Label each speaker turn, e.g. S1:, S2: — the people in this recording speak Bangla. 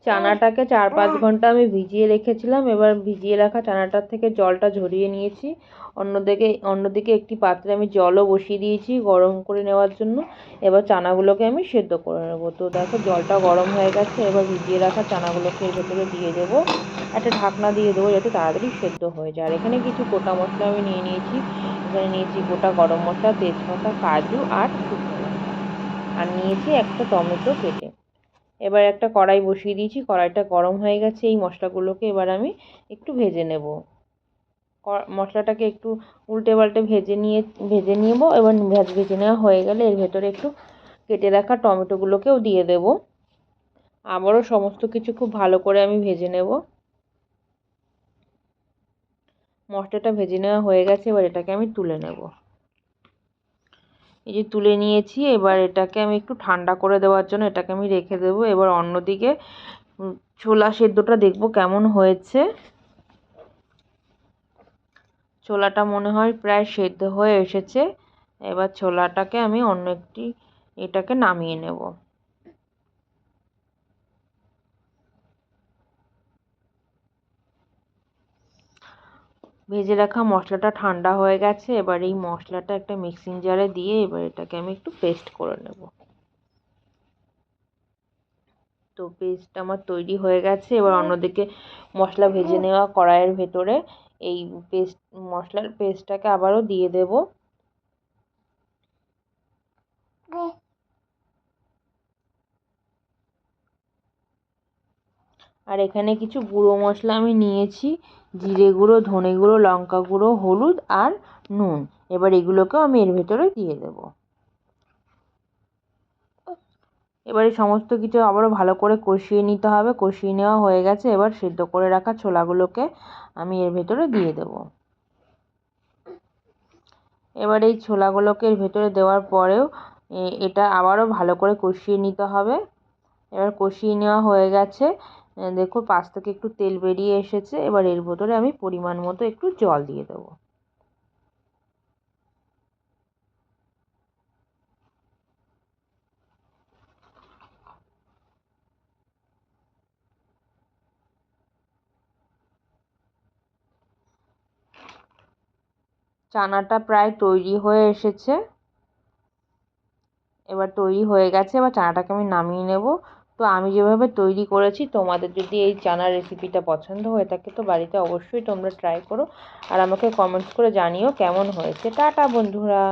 S1: চানাটাকে 4-5 ঘন্টা আমি ভিজিয়ে রেখেছিলাম। এবার ভিজিয়ে রাখা চানাটার থেকে জলটা ঝরিয়ে নিয়েছি। অন্যদিকে একটি পাত্রে আমি জলও বসিয়ে দিয়েছি গরম করে নেওয়ার জন্য। এবার চানাগুলোকে আমি সেদ্ধ করে নেব। তো দেখো জলটা গরম হয়ে গেছে। এবার ভিজিয়ে রাখা চানাগুলোকে এর ভেতরে দিয়ে দেবো। একটা ঢাকনা দিয়ে দেবো যাতে তাড়াতাড়ি সেদ্ধ হয়ে যায়। আর এখানে কিছু গোটা মশলা আমি নিয়ে নিয়েছি। এখানে নিয়েছি গোটা গরম মশলা, তেজপাতা, কাজু আর শুকনো লঙ্কা। আর নিয়েছি একটা টমেটো কেটে। এবার একটা কড়াই বসিয়ে দিয়েছি। কড়াইটা গরম হয়ে গেছে। এই মশলাগুলোকে এবার আমি একটু ভেজে নেব। মশলাটাকে একটু উল্টে পাল্টে ভেজে নেব। এবার ভেজে নেওয়া হয়ে গেলে এর ভেতরে একটু কেটে রাখা টমেটোগুলোকেও দিয়ে দেব। আবারও সমস্ত কিছু খুব ভালো করে আমি ভেজে নেব। মশলাটা ভেজে নেওয়া হয়ে গেছে। এবার এটাকে আমি তুলে নেব। এই যে তুলে নিয়েছি। এবার এটাকে আমি একটু ঠান্ডা করে দেওয়ার জন্য এটাকে আমি রেখে দেবো। এবার অন্যদিকে ছোলা সেদ্ধটা দেখব কেমন হয়েছে। ছোলাটা মনে হয় প্রায় সেদ্ধ হয়ে এসেছে। এবার ছোলাটাকে আমি এটাকে নামিয়ে নেব। ভেজে রাখা মশলাটা ঠান্ডা হয়ে গেছে। এবার এই মশলাটা একটা মিক্সিং জারে দিয়ে এবার এটাকে আমি একটু পেস্ট করে নেব। তো পেস্ট আমার তৈরি হয়ে গেছে। এবার অন্যদিকে মশলা ভেজে নেওয়া কড়াইয়ের ভেতরে এই মশলার পেস্টটাকে আবারও দিয়ে দেব। আর এখানে কিছু গুঁড়ো মশলা আমি নিয়েছি, জিরে গুঁড়ো, ধনে গুঁড়ো, লঙ্কা গুঁড়ো, হলুদ আর নুন। এবার এগুলোকেও আমি এর ভেতরে দিয়ে দেব। এবারে সমস্ত কিছু আবারও ভালো করে কষিয়ে নিতে হবে। কষিয়ে নেওয়া হয়ে গেছে। এবার সেদ্ধ করে রাখা ছোলাগুলোকে আমি এর ভেতরে দিয়ে দেব। এবার এই ছোলাগুলোকে এর ভেতরে দেওয়ার পরেও এটা আবারও ভালো করে কষিয়ে নিতে হবে। এবার কষিয়ে নেওয়া হয়ে গেছে। দেখো পাশ থেকে একটু তেল বেরিয়ে এসেছে। এবার এর ভেতরে আমি পরিমাণ মতো একটু জল দিয়ে দেবো। চানাটা প্রায় তৈরি হয়ে এসেছে। এবার তৈরি হয়ে গেছে। এবার চানাটাকে আমি নামিয়ে নেব। তো আমি যেভাবে তৈরি করেছি, তোমাদের যদি এই চানার রেসিপিটা পছন্দ হয়ে থাকে তো বাড়িতে অবশ্যই তোমরা ট্রাই করো আর আমাকে কমেন্টস করে জানিও কেমন হয়েছে। টাটা বন্ধুরা।